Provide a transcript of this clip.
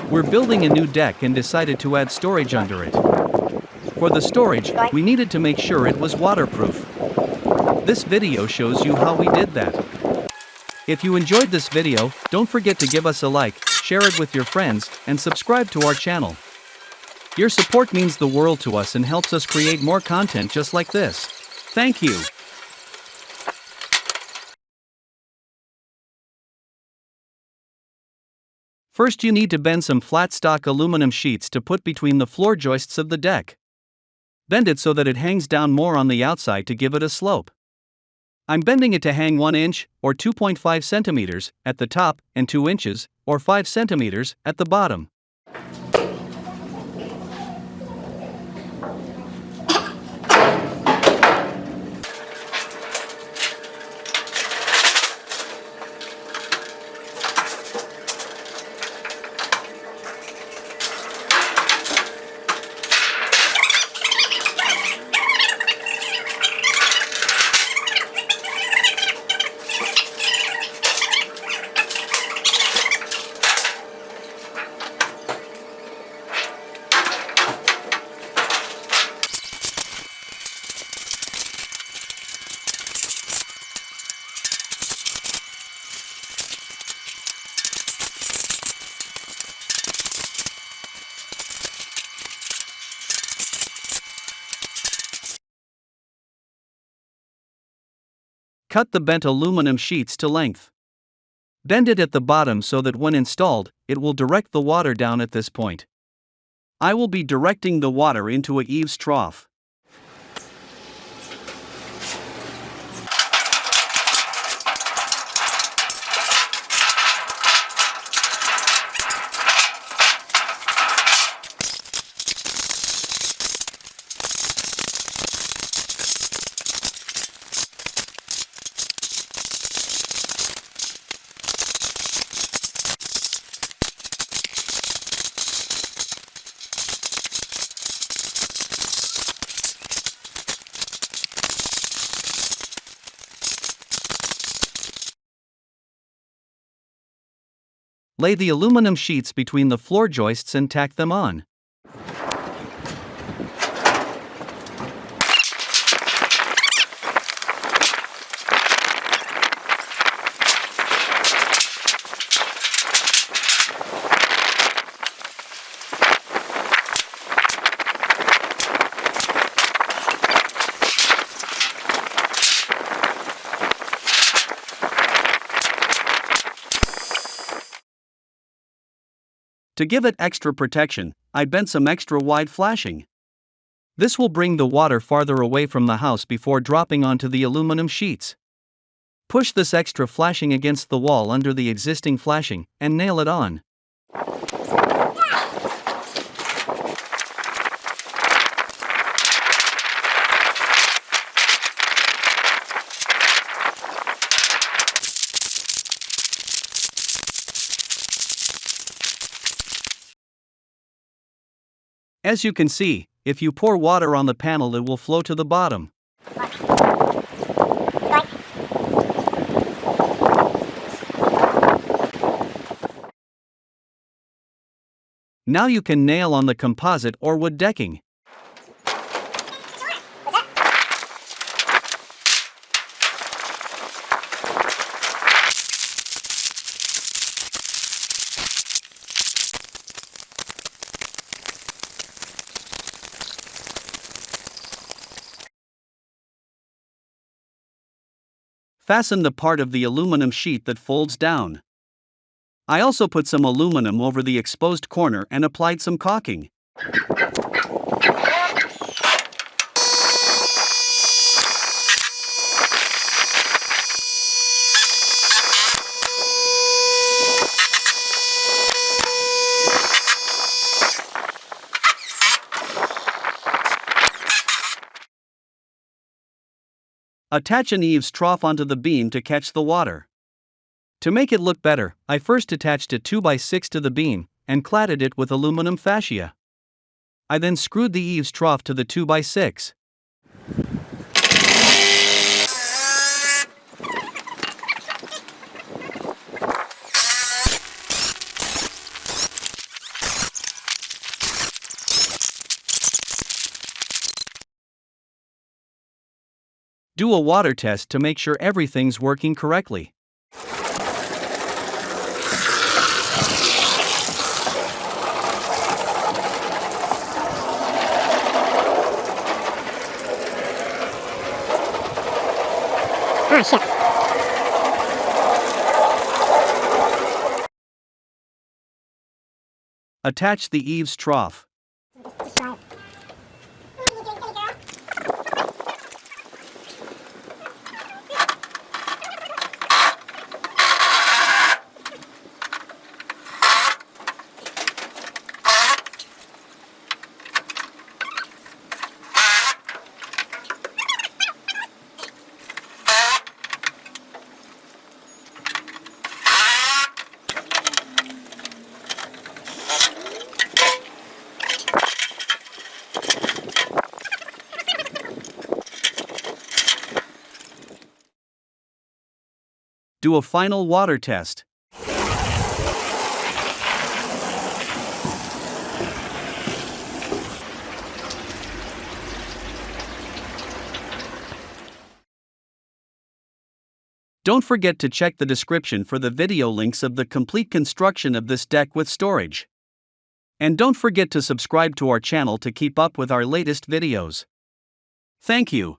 We're building a new deck and decided to add storage under it. For the storage, we needed to make sure it was waterproof. This video shows you how we did that. If you enjoyed this video, don't forget to give us a like, share it with your friends, and subscribe to our channel. Your support means the world to us and helps us create more content just like this. Thank you. First, you need to bend some flat stock aluminum sheets to put between the floor joists of the deck. Bend it so that it hangs down more on the outside to give it a slope. I'm bending it to hang 1 inch, or 2.5 centimeters, at the top, and 2 inches, or 5 centimeters, at the bottom. Cut the bent aluminum sheets to length. Bend it at the bottom so that when installed, it will direct the water down at this point. I will be directing the water into a eaves trough. Lay the aluminum sheets between the floor joists and tack them on. To give it extra protection, I bent some extra wide flashing. This will bring the water farther away from the house before dropping onto the aluminum sheets. Push this extra flashing against the wall under the existing flashing, and nail it on. As you can see, if you pour water on the panel it will flow to the bottom. Now you can nail on the composite or wood decking. Fasten the part of the aluminum sheet that folds down. I also put some aluminum over the exposed corner and applied some caulking. Attach an eaves trough onto the beam to catch the water. To make it look better, I first attached a 2x6 to the beam, and cladded it with aluminum fascia. I then screwed the eaves trough to the 2x6. Do a water test to make sure everything's working correctly. Fascia. Attach the eaves trough. Do a final water test. Don't forget to check the description for the video links of the complete construction of this deck with storage. And don't forget to subscribe to our channel to keep up with our latest videos. Thank you.